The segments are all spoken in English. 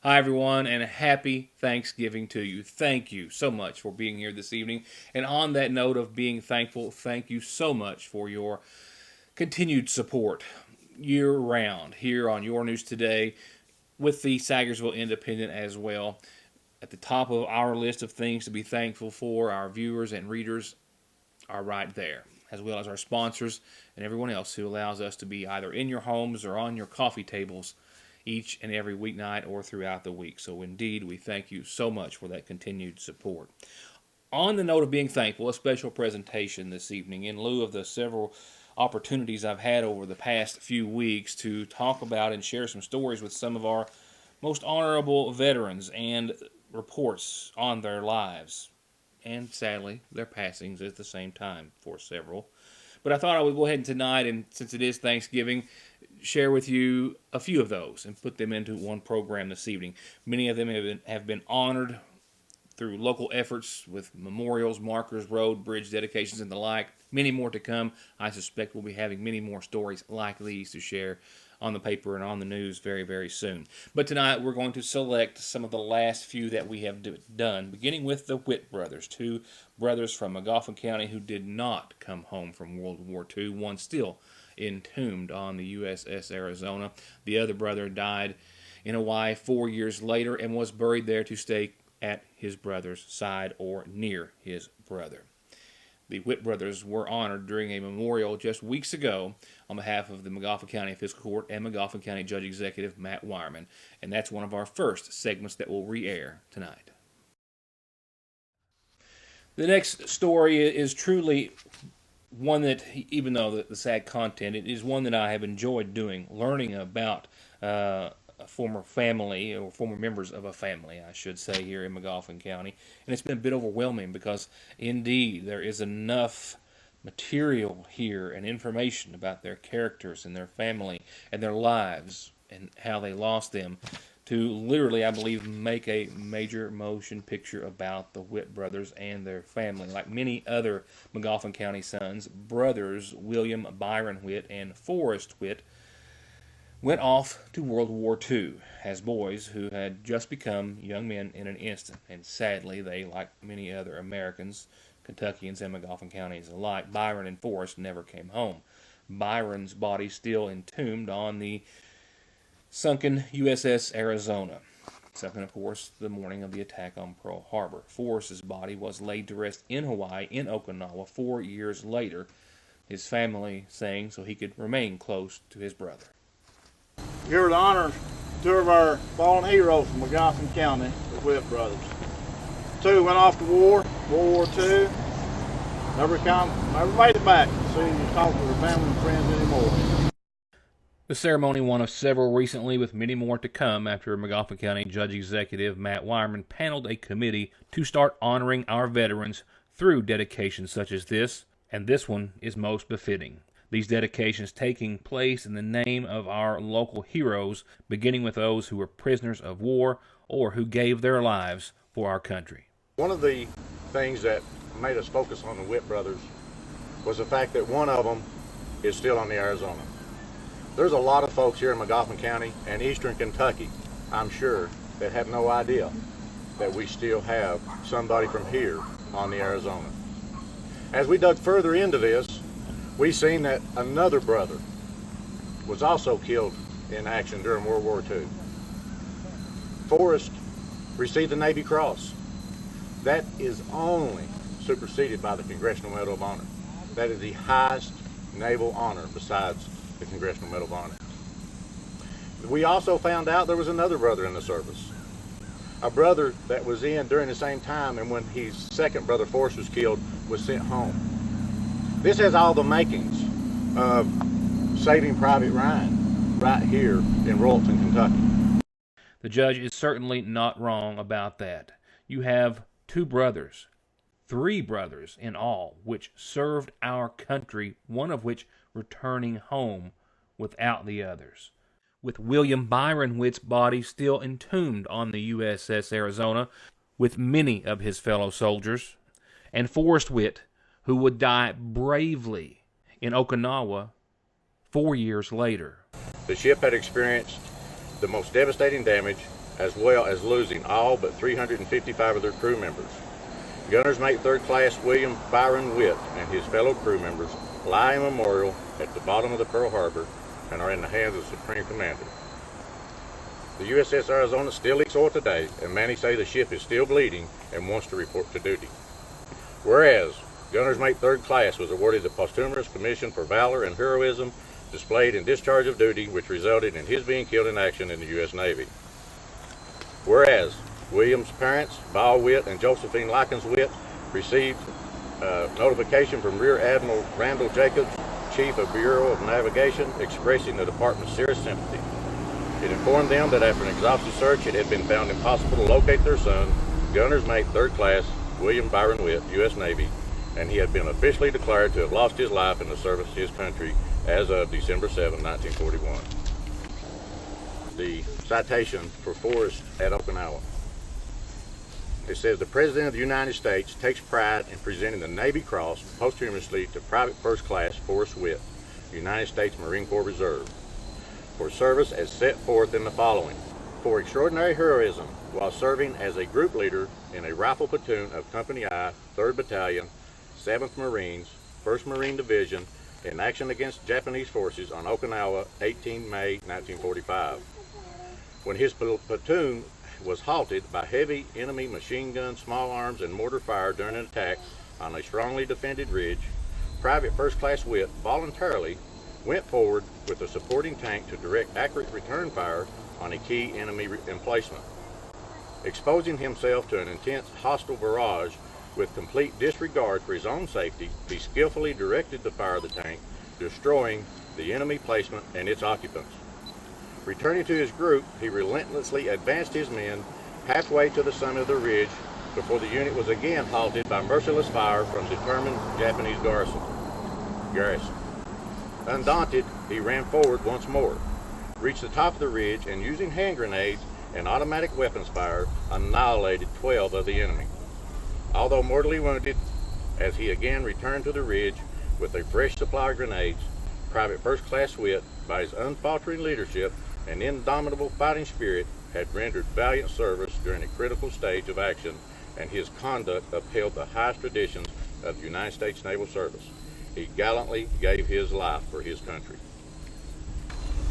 Hi, everyone, and happy Thanksgiving to you. Thank you so much for being here this evening. And on that note of being thankful, thank you so much for your continued support year round here on Your News Today with the Sagersville Independent as well. At the top of our list of things to be thankful for, our viewers and readers are right there, as well as our sponsors and everyone else who allows us to be either in your homes or on your coffee tables each and every weeknight or throughout the week. So indeed, we thank you so much for that continued support. On the note of being thankful, a special presentation this evening in lieu of the several opportunities I've had over the past few weeks to talk about and share some stories with some of our most honorable veterans and reports on their lives and sadly their passings at the same time for several. But I thought I would go ahead and tonight, and since it is Thanksgiving, share with you a few of those and put them into one program this evening. Many of them have been honored through local efforts with memorials, markers, road, bridge dedications, and the like. Many more to come. I suspect we'll be having many more stories like these to share on the paper and on the news very, very soon. But tonight we're going to select some of the last few that we have done, beginning with the Whitt brothers, two brothers from McGoffin County who did not come home from World War II, one still entombed on the USS Arizona. The other brother died in Hawaii 4 years later and was buried there to stay at his brother's side or near his brother. The Whitt brothers were honored during a memorial just weeks ago on behalf of the McGoffin County Fiscal Court and McGoffin County Judge Executive Matt Wireman, and that's one of our first segments that will re-air tonight. The next story is truly one that, even though the sad content, it is one that I have enjoyed doing, learning about a former family, or former members of a family, I should say, here in McGoffin County. And it's been a bit overwhelming because, indeed, there is enough material here and information about their characters and their family and their lives and how they lost them to literally, I believe, make a major motion picture about the Whitt brothers and their family. Like many other McGoffin County sons, brothers William Byron Whitt and Forrest Whitt went off to World War II as boys who had just become young men in an instant. And sadly, they, like many other Americans, Kentuckians and McGoffin counties alike, Byron and Forrest never came home. Byron's body still entombed on the sunken USS Arizona, sunken, of course, the morning of the attack on Pearl Harbor. Forrest's body was laid to rest in Hawaii, in Okinawa, 4 years later, his family saying so he could remain close to his brother. Here are the honors, two of our fallen heroes from McGoffin County, the Whitt brothers. Two went off to war, World War II, never made it back to see and talk to their family and friends anymore. The ceremony, one of several recently with many more to come after McGoffin County Judge Executive Matt Wireman paneled a committee to start honoring our veterans through dedications such as this, and this one is most befitting. These dedications taking place in the name of our local heroes, beginning with those who were prisoners of war or who gave their lives for our country. One of the things that made us focus on the Whitt brothers was the fact that one of them is still on the Arizona. There's a lot of folks here in McGoffin County and eastern Kentucky, I'm sure, that have no idea that we still have somebody from here on the Arizona. As we dug further into this, we seen that another brother was also killed in action during World War II. Forrest received the Navy Cross. That is only superseded by the Congressional Medal of Honor. That is the highest naval honor besides the Congressional Medal of Honor. We also found out there was another brother in the service. A brother that was in during the same time, and when his second brother Forrest was killed, was sent home. This has all the makings of Saving Private Ryan right here in Royalton, Kentucky. The judge is certainly not wrong about that. You have two brothers, three brothers in all, which served our country, one of which returning home without the others. With William Byron Whitt's body still entombed on the USS Arizona with many of his fellow soldiers, and Forrest Whitt, who would die bravely in Okinawa 4 years later. The ship had experienced the most devastating damage as well as losing all but 355 of their crew members. Gunner's Mate 3rd Class William Byron Witt and his fellow crew members lie in memorial at the bottom of the Pearl Harbor and are in the hands of the Supreme Commander. The USS Arizona still leaks oil today, and many say the ship is still bleeding and wants to report to duty. Whereas, Gunner's Mate 3rd Class was awarded the posthumous commission for valor and heroism displayed in discharge of duty, which resulted in his being killed in action in the U.S. Navy. Whereas, William's parents, Ball Witt and Josephine Likens Witt, received notification from Rear Admiral Randall Jacobs, Chief of Bureau of Navigation, expressing the department's serious sympathy. It informed them that after an exhaustive search, it had been found impossible to locate their son, Gunner's Mate 3rd Class William Byron Witt, U.S. Navy, and he had been officially declared to have lost his life in the service of his country as of December 7, 1941. The citation for Forrest at Okinawa. It says, the President of the United States takes pride in presenting the Navy Cross posthumously to Private First Class Forrest Witt, United States Marine Corps Reserve, for service as set forth in the following. For extraordinary heroism while serving as a group leader in a rifle platoon of Company I, 3rd Battalion, 7th Marines, 1st Marine Division, in action against Japanese forces on Okinawa, 18 May 1945. When his platoon was halted by heavy enemy machine gun, small arms, and mortar fire during an attack on a strongly defended ridge, Private First Class Witt voluntarily went forward with a supporting tank to direct accurate return fire on a key enemy emplacement. Exposing himself to an intense hostile barrage with complete disregard for his own safety, he skillfully directed the fire of the tank, destroying the enemy placement and its occupants. Returning to his group, he relentlessly advanced his men halfway to the summit of the ridge before the unit was again halted by merciless fire from determined Japanese garrison. Undaunted, he ran forward once more, reached the top of the ridge, and using hand grenades and automatic weapons fire, annihilated 12 of the enemy. Although mortally wounded, as he again returned to the ridge with a fresh supply of grenades, Private First Class Witt, by his unfaltering leadership and indomitable fighting spirit, had rendered valiant service during a critical stage of action, and his conduct upheld the highest traditions of the United States Naval Service. He gallantly gave his life for his country.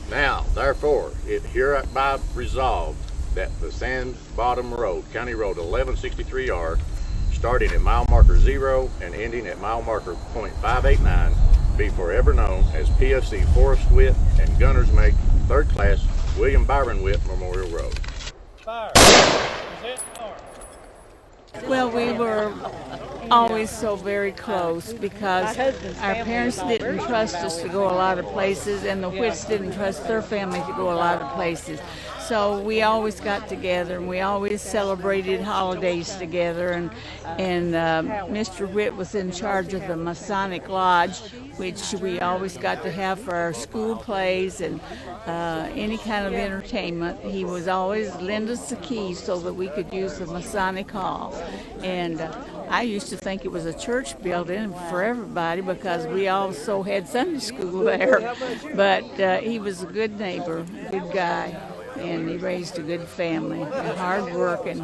Now, therefore, it hereby resolved that the Sand Bottom Road, County Road 1163R, starting at mile marker 0 and ending at mile marker .589, be forever known as PFC Forrest Witt and Gunner's Mate 3rd Class William Byron Witt Memorial Road. Fire. Well, we were always so very close because our parents didn't trust us to go a lot of places, and the Whits didn't trust their family to go a lot of places. So we always got together, and we always celebrated holidays together. And Mr. Witt was in charge of the Masonic Lodge, which we always got to have for our school plays and any kind of entertainment. He was always lend us the keys so that we could use the Masonic Hall. And I used to think it was a church building for everybody because we also had Sunday school there. But he was a good neighbor, good guy, and he raised a good family, hard working,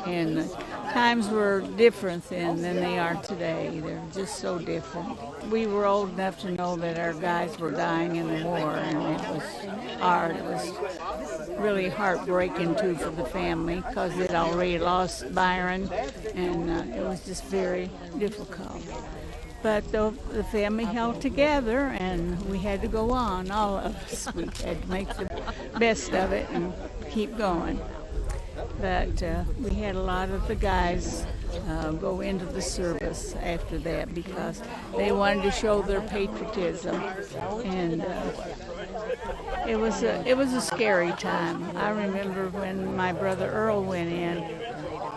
and times were different then than they are today. They're just so different. We were old enough to know that our guys were dying in the war, and it was hard. It was really heartbreaking too for the family because they'd already lost Byron, and it was just very difficult. But the family held together, and we had to go on, all of us. We had to make the best of it and keep going. But we had a lot of the guys go into the service after that because they wanted to show their patriotism, and it was a scary time. I remember when my brother Earl went in,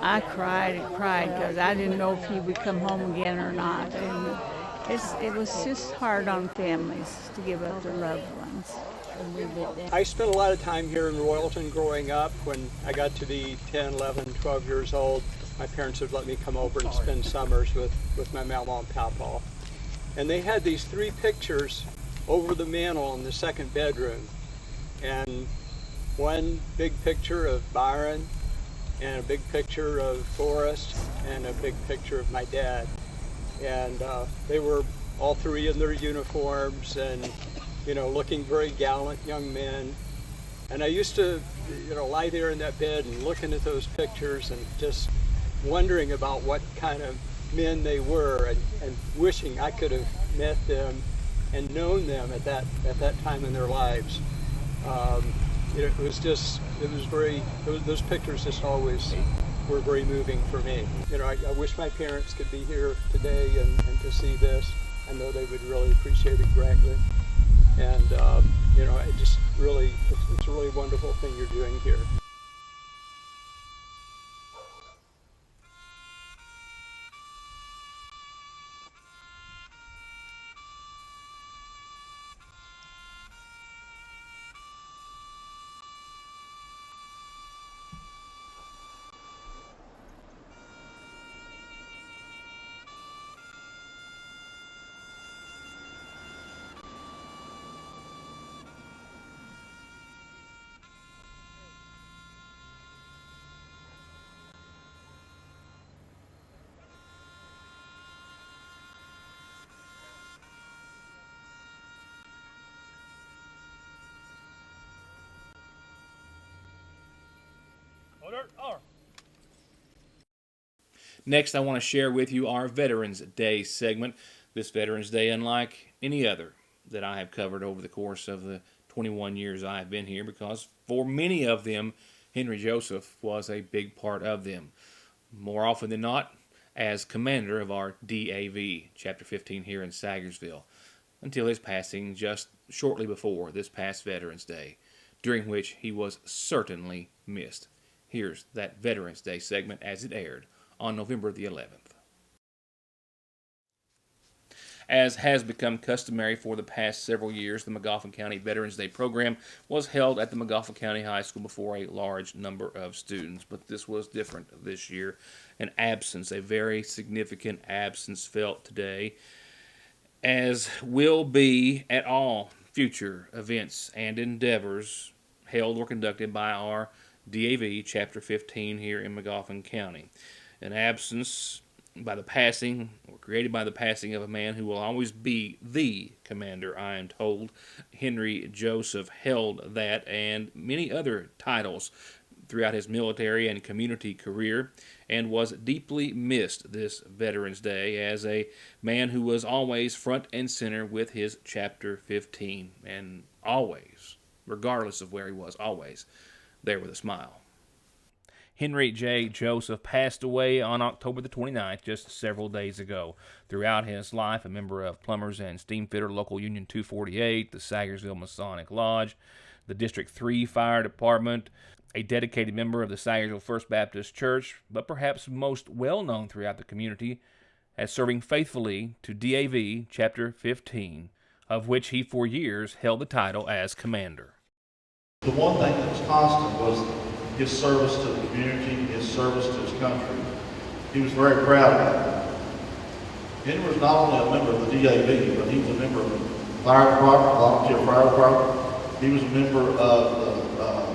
I cried and cried because I didn't know if he would come home again or not. And it was just hard on families to give up their loved ones. I spent a lot of time here in Royalton growing up. When I got to be 10, 11, 12 years old, my parents would let me come over and spend summers with my mama and papa. And they had these 3 pictures over the mantle in the second bedroom. And one big picture of Byron and a big picture of Forrest and a big picture of my dad. And they were all three in their uniforms and, looking very gallant young men. And I used to, lie there in that bed and looking at those pictures and just wondering about what kind of men they were and wishing I could have met them and known them at that time in their lives. Those pictures just always were very moving for me. I wish my parents could be here today and to see this. I know they would really appreciate it greatly. And, it's a really wonderful thing you're doing here. Next, I want to share with you our Veterans Day segment. This Veterans Day, unlike any other that I have covered over the course of the 21 years I have been here, because for many of them, Henry Joseph was a big part of them. More often than not, as commander of our DAV, Chapter 15 here in Sagersville, until his passing just shortly before this past Veterans Day, during which he was certainly missed. Here's that Veterans Day segment as it aired on November the 11th. As has become customary for the past several years, the Magoffin County Veterans Day program was held at the Magoffin County High School before a large number of students. But this was different this year. An absence, a very significant absence felt today, as will be at all future events and endeavors held or conducted by our DAV Chapter 15 here in Magoffin County. An absence by the passing, or created by the passing of a man who will always be the commander, I am told. Henry Joseph held that and many other titles throughout his military and community career, and was deeply missed this Veterans Day as a man who was always front and center with his Chapter 15, and always, regardless of where he was, always there with a smile. Henry J. Joseph passed away on October the 29th, just several days ago. Throughout his life, a member of Plumbers and Steamfitter Local Union 248, the Sagersville Masonic Lodge, the District 3 Fire Department, a dedicated member of the Sagersville First Baptist Church, but perhaps most well-known throughout the community as serving faithfully to DAV Chapter 15, of which he for years held the title as commander. The one thing that was constant was his service to the community, his service to his country. He was very proud of that. Henry was not only a member of the DAV, but he was a member of the fire department, volunteer fire department. He was a member of the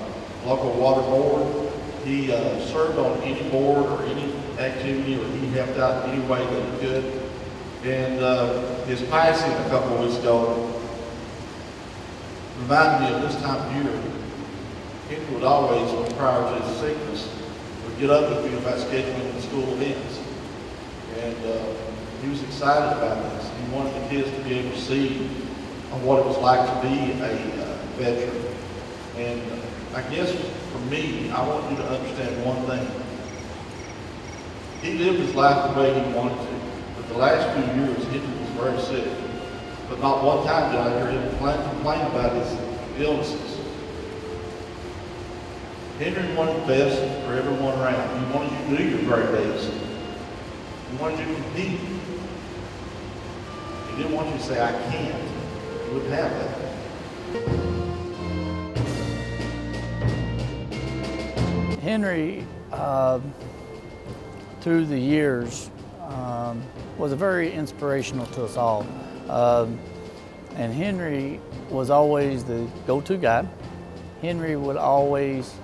local water board. He served on any board or any activity, or he helped out in any way that he could. And his passing a couple of weeks ago reminded me of this time of year. Henry would always, prior to his sickness, would get up with me about scheduling the school events. And he was excited about this. He wanted the kids to be able to see what it was like to be a veteran. And I guess for me, I want you to understand one thing. He lived his life the way he wanted to. But the last few years, Henry was very sick. But not one time did I hear him complain about his illnesses. Henry wanted the best for everyone around. He wanted you to do your very best. He wanted you to compete. He didn't want you to say, I can't. He wouldn't have that. Henry, through the years, was very inspirational to us all. And Henry was always the go-to guy. Henry would always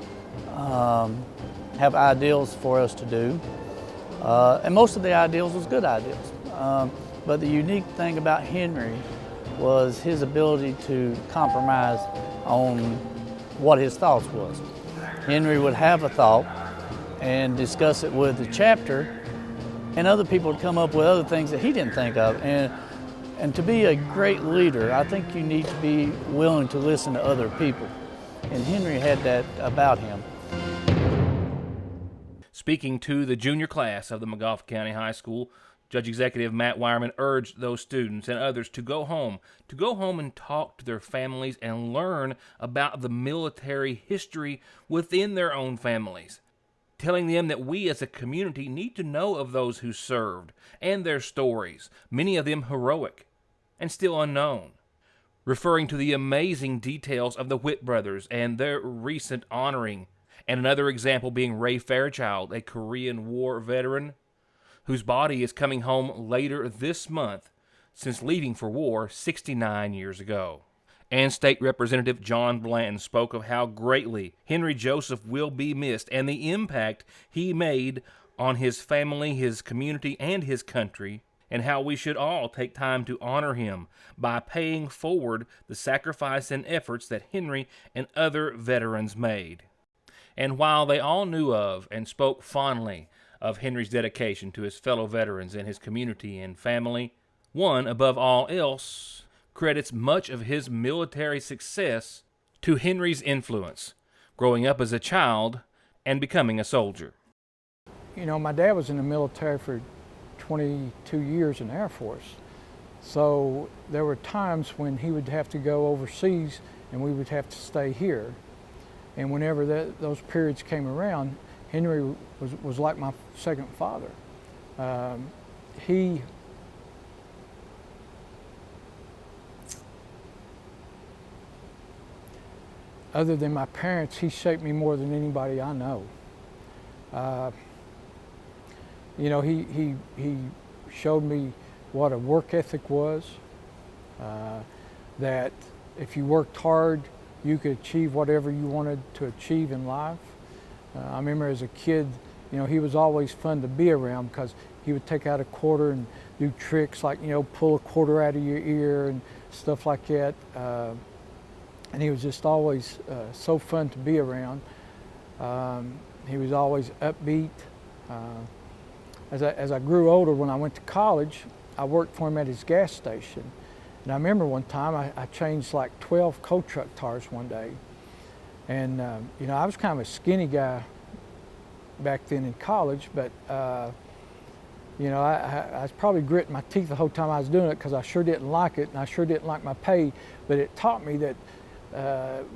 have ideals for us to do, and most of the ideals was good ideals. But the unique thing about Henry was his ability to compromise on what his thoughts was. Henry would have a thought and discuss it with the chapter, and other people would come up with other things that he didn't think of. And to be a great leader, I think you need to be willing to listen to other people. And Henry had that about him. Speaking to the junior class of the McGoffin County High School, Judge Executive Matt Wireman urged those students and others to go home and talk to their families and learn about the military history within their own families, telling them that we as a community need to know of those who served and their stories, many of them heroic and still unknown, referring to the amazing details of the Whitt brothers and their recent honoring, and another example being Ray Fairchild, a Korean War veteran whose body is coming home later this month since leaving for war 69 years ago. And State Representative John Blanton spoke of how greatly Henry Joseph will be missed and the impact he made on his family, his community, and his country, and how we should all take time to honor him by paying forward the sacrifice and efforts that Henry and other veterans made. And while they all knew of and spoke fondly of Henry's dedication to his fellow veterans and his community and family, one, above all else, credits much of his military success to Henry's influence, growing up as a child and becoming a soldier. You know, my dad was in the military for 22 years in the Air Force. So there were times when he would have to go overseas and we would have to stay here. And whenever those periods came around, Henry was like my second father. Other than my parents, he shaped me more than anybody I know. You know, he showed me what a work ethic was, that if you worked hard, you could achieve whatever you wanted to achieve in life. I remember as a kid, you know, he was always fun to be around because he would take out a quarter and do tricks like, you know, pull a quarter out of your ear and stuff like that. And he was just always so fun to be around. He was always upbeat. As I grew older, when I went to college, I worked for him at his gas station. And I remember one time I changed like 12 coal truck tires one day. And you know, I was kind of a skinny guy back then in college, but you know, I was probably gritting my teeth the whole time I was doing it because I sure didn't like it and I sure didn't like my pay. But it taught me that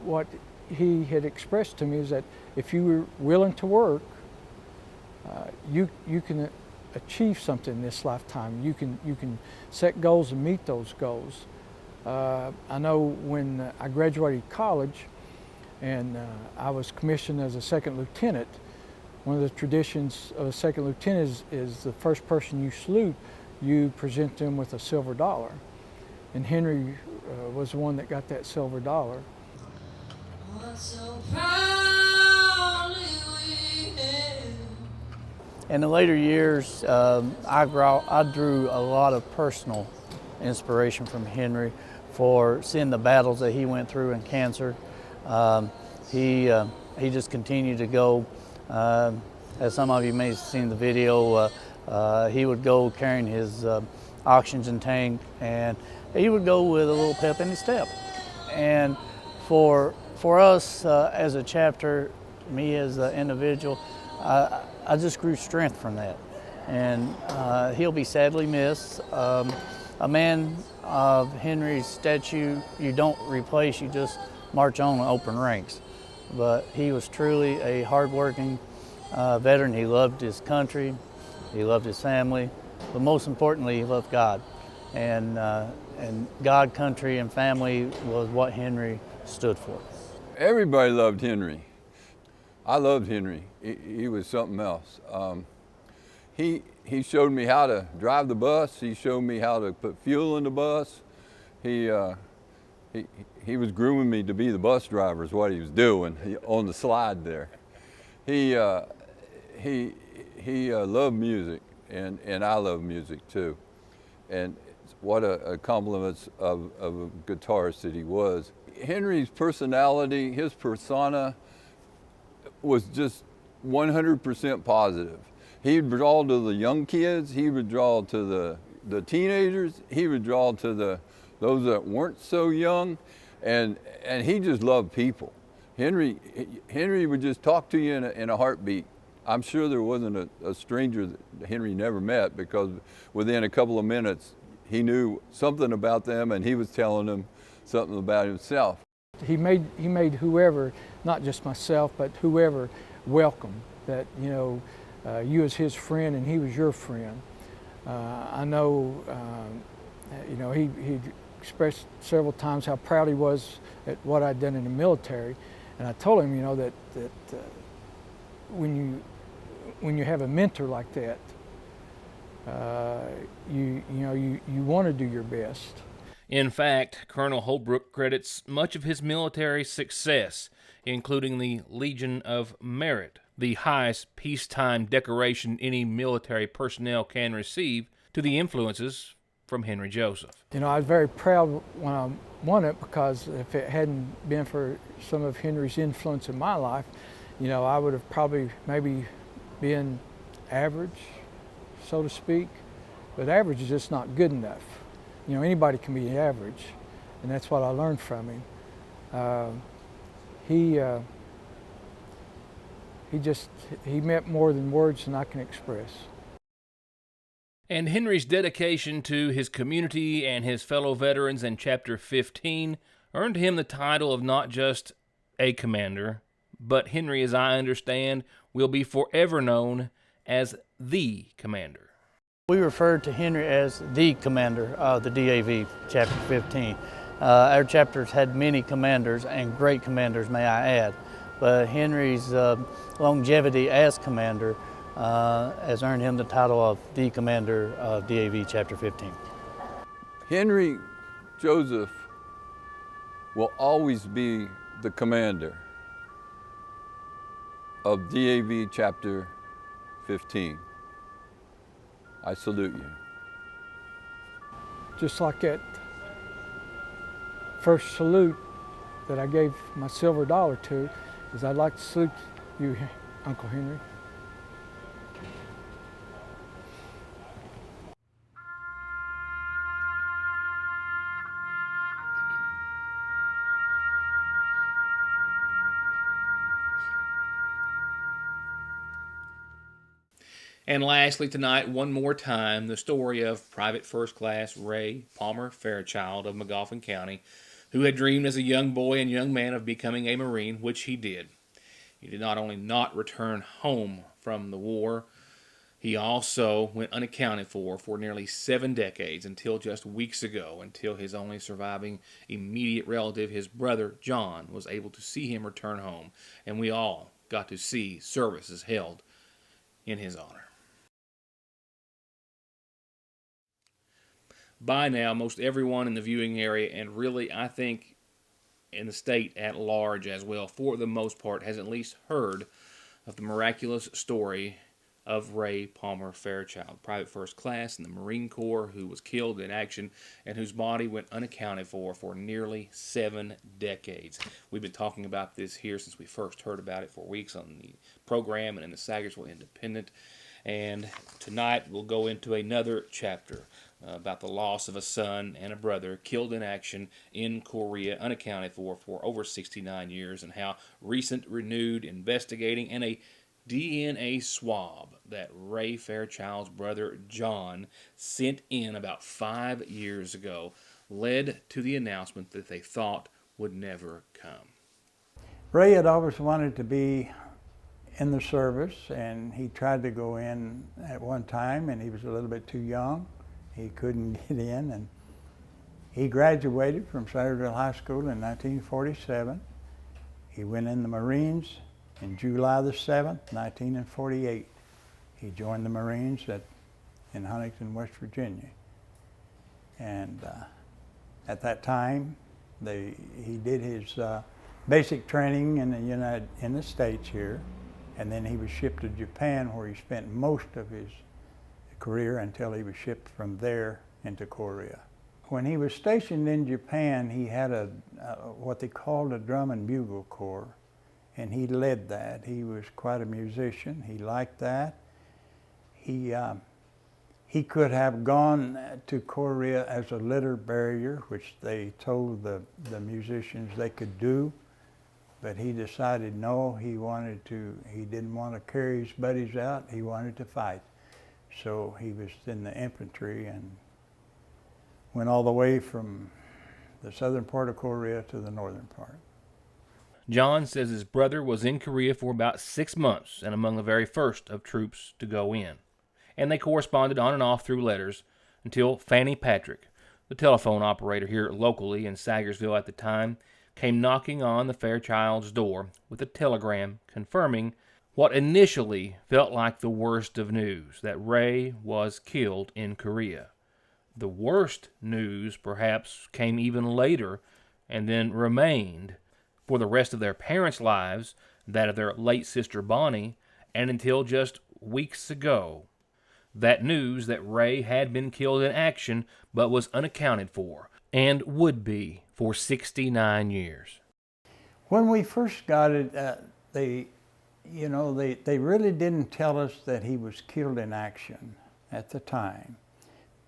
what he had expressed to me is that if you were willing to work, you can achieve something in this lifetime. You can set goals and meet those goals. I know when I graduated college and I was commissioned as a second lieutenant, one of the traditions of a second lieutenant is the first person you salute, you present them with a silver dollar. And Henry was the one that got that silver dollar. In the later years, I drew a lot of personal inspiration from Henry for seeing the battles that he went through in cancer. He just continued to go. As some of you may have seen the video, he would go carrying his oxygen tank, and he would go with a little pep in his step. And for us as a chapter, me as an individual, I just grew strength from that. And he'll be sadly missed. A man of Henry's stature, you don't replace, you just march on and open ranks. But he was truly a hardworking veteran. He loved his country, he loved his family, but most importantly, he loved God. And God, country, and family was what Henry stood for. Everybody loved Henry. I loved Henry. He was something else. He showed me how to drive the bus. He showed me how to put fuel in the bus. He he was grooming me to be the bus driver is what he was doing on the slide there. He loved music, and I love music too. And what a compliment of a guitarist that he was. Henry's personality, his persona, was just 100% positive. He would draw to the young kids, he would draw to the teenagers, he would draw to those that weren't so young, and he just loved people. Henry would just talk to you in a heartbeat. I'm sure there wasn't a stranger that Henry never met, because within a couple of minutes he knew something about them and he was telling them something about himself. He made whoever, not just myself, but whoever, welcome. That, you know, you as his friend and he was your friend. I know, you know, he expressed several times how proud he was at what I'd done in the military, and I told him, you know, that when you have a mentor like that, you want to do your best. In fact, Colonel Holbrook credits much of his military success, including the Legion of Merit, the highest peacetime decoration any military personnel can receive, to the influences from Henry Joseph. You know, I was very proud when I won it, because if it hadn't been for some of Henry's influence in my life, you know, I would have probably maybe been average, so to speak. But average is just not good enough. You know, anybody can be average, and that's what I learned from him. He meant more than words than I can express. And Henry's dedication to his community and his fellow veterans in Chapter 15 earned him the title of not just a commander, but Henry, as I understand, will be forever known as the commander. We referred to Henry as the commander of the DAV, Chapter 15. Our chapters had many commanders, and great commanders, may I add. But Henry's longevity as commander has earned him the title of the commander of DAV, Chapter 15. Henry Joseph will always be the commander of DAV Chapter 15. I salute you. Just like that first salute that I gave my silver dollar to, is I'd like to salute you, Uncle Henry. And lastly tonight, one more time, the story of Private First Class Ray Palmer Fairchild of Magoffin County, who had dreamed as a young boy and young man of becoming a Marine, which he did. He did not only not return home from the war, he also went unaccounted for nearly 7 decades, until just weeks ago, until his only surviving immediate relative, his brother John, was able to see him return home, and we all got to see services held in his honor. By now, most everyone in the viewing area, and really I think in the state at large as well, for the most part, has at least heard of the miraculous story of Ray Palmer Fairchild, Private First Class in the Marine Corps, who was killed in action and whose body went unaccounted for nearly 7 decades. We've been talking about this here since we first heard about it for weeks on the program and in the Sagersville Independent. And tonight we'll go into another chapter about the loss of a son and a brother killed in action in Korea, unaccounted for over 69 years, and how recent, renewed investigating and a DNA swab that Ray Fairchild's brother John sent in about 5 years ago led to the announcement that they thought would never come. Ray had always wanted to be in the service, and he tried to go in at one time, and he was a little bit too young. He couldn't get in, and he graduated from Centerville High School in 1947. He went in the Marines in July the 7th, 1948. He joined the Marines in Huntington, West Virginia. And at that time, He did his basic training in the States here, and then he was shipped to Japan, where he spent most of his career until he was shipped from there into Korea. When he was stationed in Japan, he had what they called a drum and bugle corps, and he led that. He was quite a musician. He liked that. He could have gone to Korea as a litter barrier, which they told the musicians they could do, but he decided no, he didn't want to carry his buddies out, he wanted to fight. So he was in the infantry and went all the way from the southern part of Korea to the northern part. John says his brother was in Korea for about 6 months and among the very first of troops to go in. And they corresponded on and off through letters until Fanny Patrick, the telephone operator here locally in Sagersville at the time, came knocking on the Fairchild's door with a telegram confirming what initially felt like the worst of news, that Ray was killed in Korea. The worst news perhaps came even later and then remained for the rest of their parents' lives, that of their late sister Bonnie, and until just weeks ago. That news that Ray had been killed in action but was unaccounted for, and would be for 69 years. When we first got it, they really didn't tell us that he was killed in action at the time.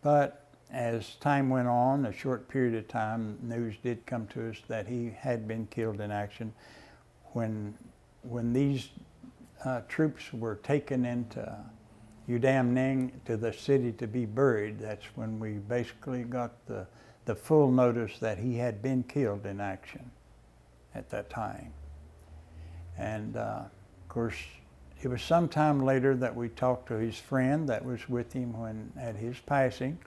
But as time went on, a short period of time, news did come to us that he had been killed in action. When these troops were taken into Udam to the city to be buried, that's when we basically got the full notice that he had been killed in action at that time. And of course, it was some time later that we talked to his friend that was with him at his passing.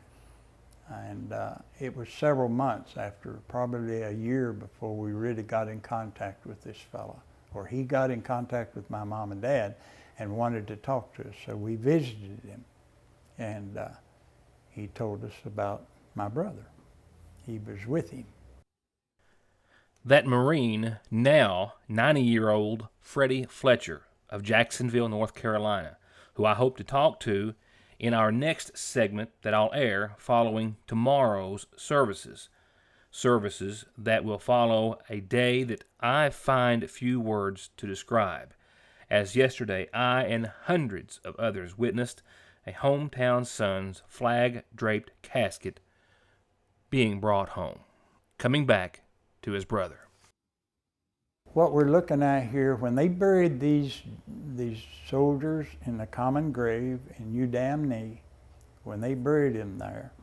And it was several months after, probably a year before we really got in contact with this fella, or he got in contact with my mom and dad and wanted to talk to us. So we visited him, and he told us about my brother. He was with him. That Marine, now 90-year-old Freddie Fletcher of Jacksonville, North Carolina, who I hope to talk to in our next segment that I'll air following tomorrow's services. Services that will follow a day that I find few words to describe, as yesterday I and hundreds of others witnessed a hometown son's flag-draped casket being brought home, coming back to his brother. What we're looking at here, when they buried these soldiers in the common grave in Udam, when they buried him there,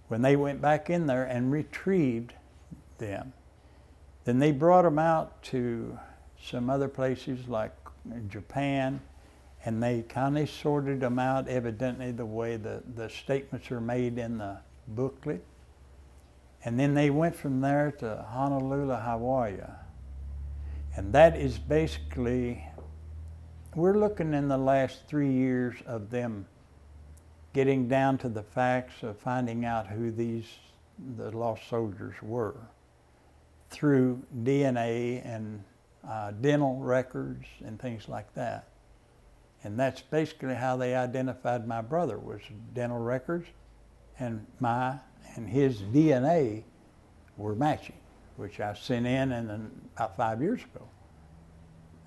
when they went back in there and retrieved them, then they brought them out to some other places like Japan, and they kind of sorted them out, evidently the way the statements are made in the booklet. And then they went from there to Honolulu, Hawaii. And that is basically, we're looking in the last 3 years of them getting down to the facts of finding out who the lost soldiers were through DNA and dental records and things like that. And that's basically how they identified my brother, was dental records, and his DNA were matching, which I sent in about 5 years ago.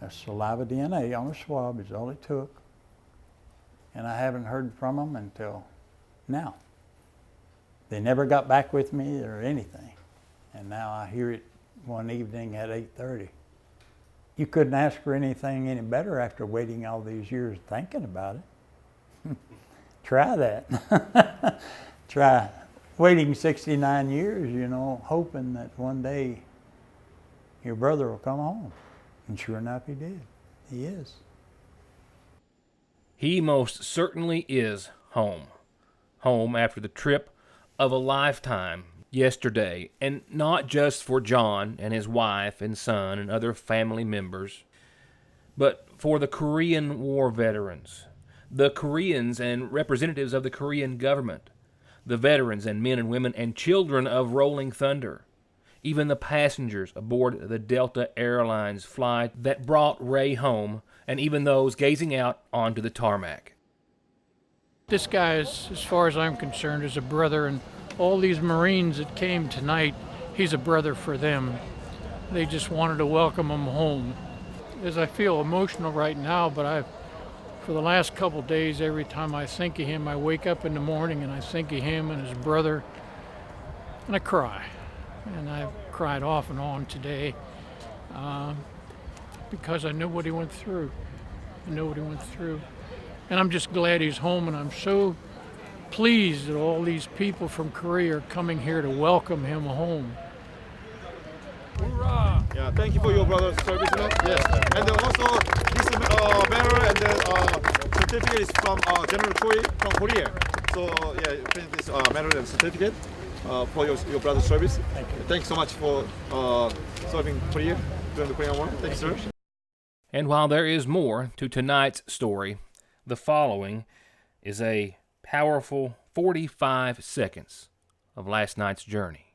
A saliva DNA on a swab is all it took. And I haven't heard from them until now. They never got back with me or anything. And now I hear it one evening at 8:30. You couldn't ask for anything any better after waiting all these years thinking about it. Try that. Try waiting 69 years, hoping that one day your brother will come home. And sure enough, he did. He is. He most certainly is home. Home after the trip of a lifetime yesterday. And not just for John and his wife and son and other family members, but for the Korean War veterans, the Koreans and representatives of the Korean government, the veterans and men and women and children of Rolling Thunder. even the passengers aboard the Delta Airlines flight that brought Ray home, and even those gazing out onto the tarmac. This guy, as far as I'm concerned, is a brother, and all these Marines that came tonight, he's a brother for them. They just wanted to welcome him home. As I feel emotional right now, but for the last couple days, every time I think of him, I wake up in the morning and I think of him and his brother, and I cry. And I've cried off and on today because I know what he went through. And I'm just glad he's home, and I'm so pleased that all these people from Korea are coming here to welcome him home. Hoorah! Yeah, thank you for your brother's service. Yes. And also, this banner and the certificate is from General Choi from Korea. So, yeah, present this medal and certificate for your brother's service. Thank you. Thanks so much for serving Korea during the Korean War. Thank you, sir. And while there is more to tonight's story, the following is a powerful 45 seconds of last night's journey.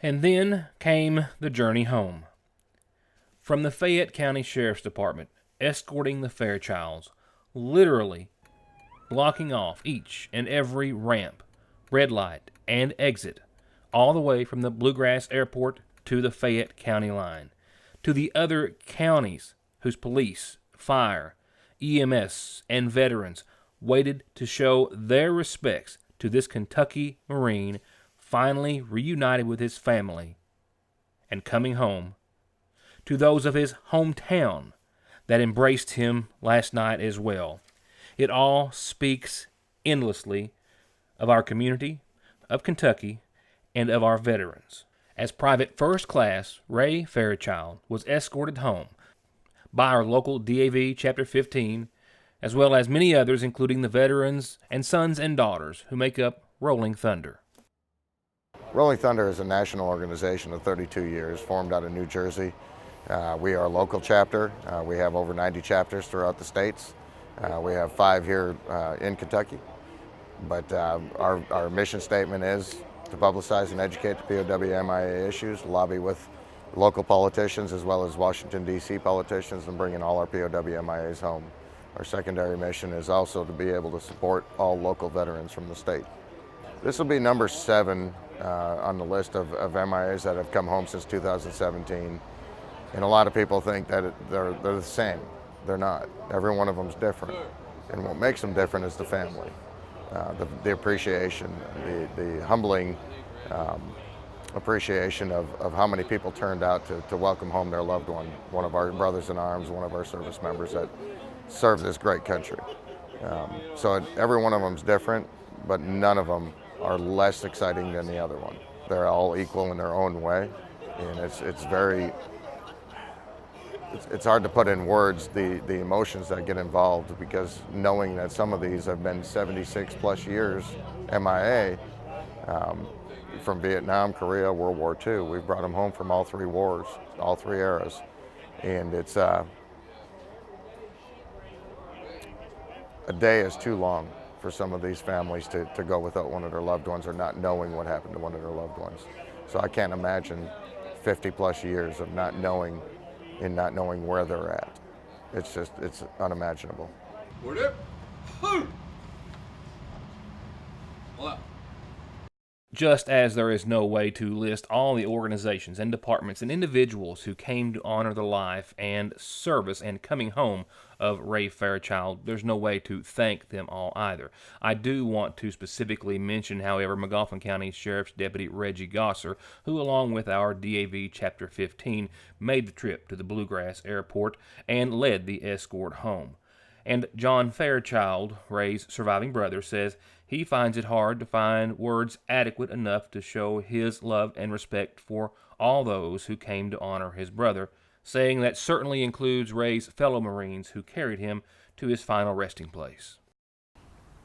And then came the journey home. From the Fayette County Sheriff's Department, escorting the Fairchilds, literally blocking off each and every ramp, red light, and exit, all the way from the Bluegrass Airport to the Fayette County line, to the other counties whose police, fire, EMS, and veterans waited to show their respects to this Kentucky Marine finally reunited with his family and coming home, to those of his hometown that embraced him last night as well. It all speaks endlessly of our community, of Kentucky, and of our veterans. As Private First Class Ray Fairchild was escorted home by our local DAV Chapter 15, as well as many others, including the veterans and sons and daughters who make up Rolling Thunder. Rolling Thunder is a national organization of 32 years, formed out of New Jersey. We are a local chapter. We have over 90 chapters throughout the states. We have 5 here in Kentucky. But our mission statement is to publicize and educate the POW MIA issues, lobby with local politicians as well as Washington, D.C. politicians, and bringing all our POW MIAs home. Our secondary mission is also to be able to support all local veterans from the state. This will be number 7 on the list of MIAs that have come home since 2017. And a lot of people think that they're the same. They're not. Every one of them's different. And what makes them different is the family, the appreciation, the humbling appreciation of how many people turned out to welcome home their loved one of our brothers in arms, one of our service members that served this great country. So every one of them's different, but none of them are less exciting than the other one. They're all equal in their own way, and it's hard to put in words the emotions that get involved, because knowing that some of these have been 76 plus years MIA, from Vietnam, Korea, World War II. We've brought them home from all 3 wars, all 3 eras, and it's a day is too long for some of these families to go without one of their loved ones or not knowing what happened to one of their loved ones. So I can't imagine 50 plus years of not knowing and not knowing where they're at. It's unimaginable. Just as there is no way to list all the organizations and departments and individuals who came to honor the life and service and coming home of Ray Fairchild, there's no way to thank them all either. I do want to specifically mention, however, Magoffin County Sheriff's Deputy Reggie Gosser, who, along with our DAV Chapter 15, made the trip to the Bluegrass Airport and led the escort home. And John Fairchild, Ray's surviving brother, says he finds it hard to find words adequate enough to show his love and respect for all those who came to honor his brother, saying that certainly includes Ray's fellow Marines who carried him to his final resting place.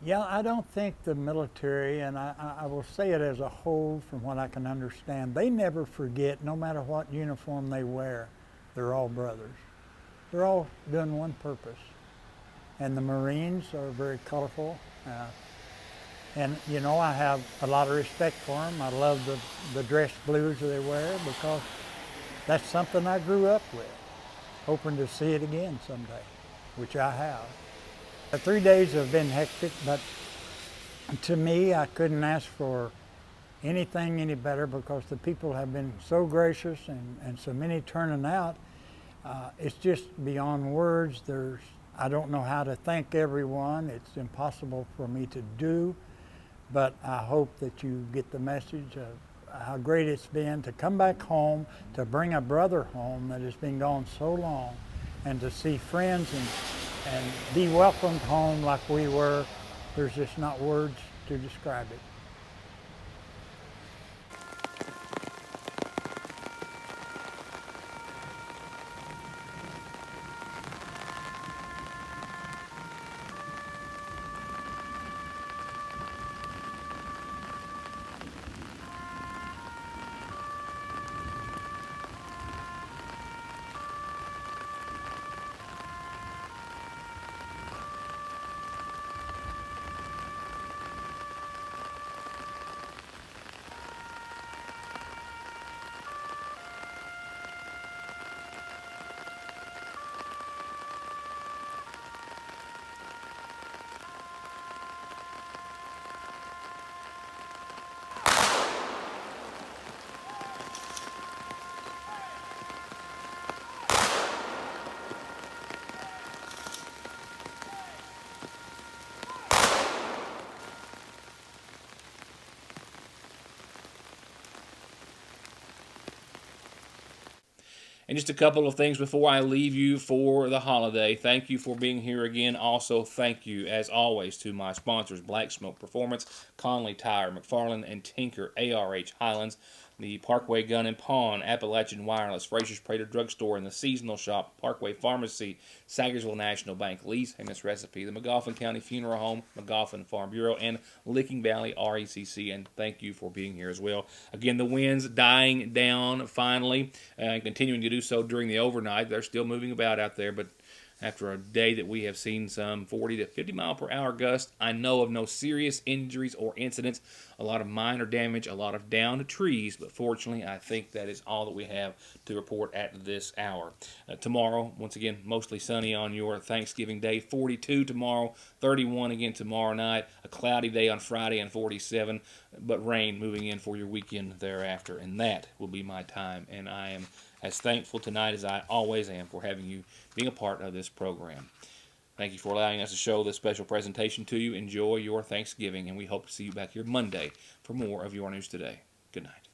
Yeah, I don't think the military, and I will say it as a whole from what I can understand, they never forget, no matter what uniform they wear, they're all brothers. They're all doing one purpose. And the Marines are very colorful. And you know, I have a lot of respect for them. I love the dress blues that they wear because that's something I grew up with, hoping to see it again someday, which I have. The 3 days have been hectic, but to me, I couldn't ask for anything any better because the people have been so gracious and so many turning out. It's just beyond words. I don't know how to thank everyone. It's impossible for me to do, but I hope that you get the message of how great it's been to come back home, to bring a brother home that has been gone so long, and to see friends and be welcomed home like we were. There's just not words to describe it. And just a couple of things before I leave you for the holiday. Thank you for being here again. Also, thank you, as always, to my sponsors, Black Smoke Performance, Conley Tire, McFarland and Tinker, ARH Highlands, the Parkway Gun and Pawn, Appalachian Wireless, Frazier's Prater Drugstore, and the Seasonal Shop, Parkway Pharmacy, Sagersville National Bank, Lee's Famous Recipe, the Magoffin County Funeral Home, Magoffin Farm Bureau, and Licking Valley RECC. And thank you for being here as well. Again, the winds dying down finally, and continuing to do so during the overnight. They're still moving about out there, but after a day that we have seen some 40 to 50 mile per hour gusts, I know of no serious injuries or incidents. A lot of minor damage, a lot of downed trees, but fortunately, I think that is all that we have to report at this hour. Tomorrow, once again, mostly sunny on your Thanksgiving Day. 42 tomorrow, 31 again tomorrow night. A cloudy day on Friday and 47, but rain moving in for your weekend thereafter. And that will be my time. And I am as thankful tonight as I always am for having you being a part of this program. Thank you for allowing us to show this special presentation to you. Enjoy your Thanksgiving, and we hope to see you back here Monday for more of Your News Today. Good night.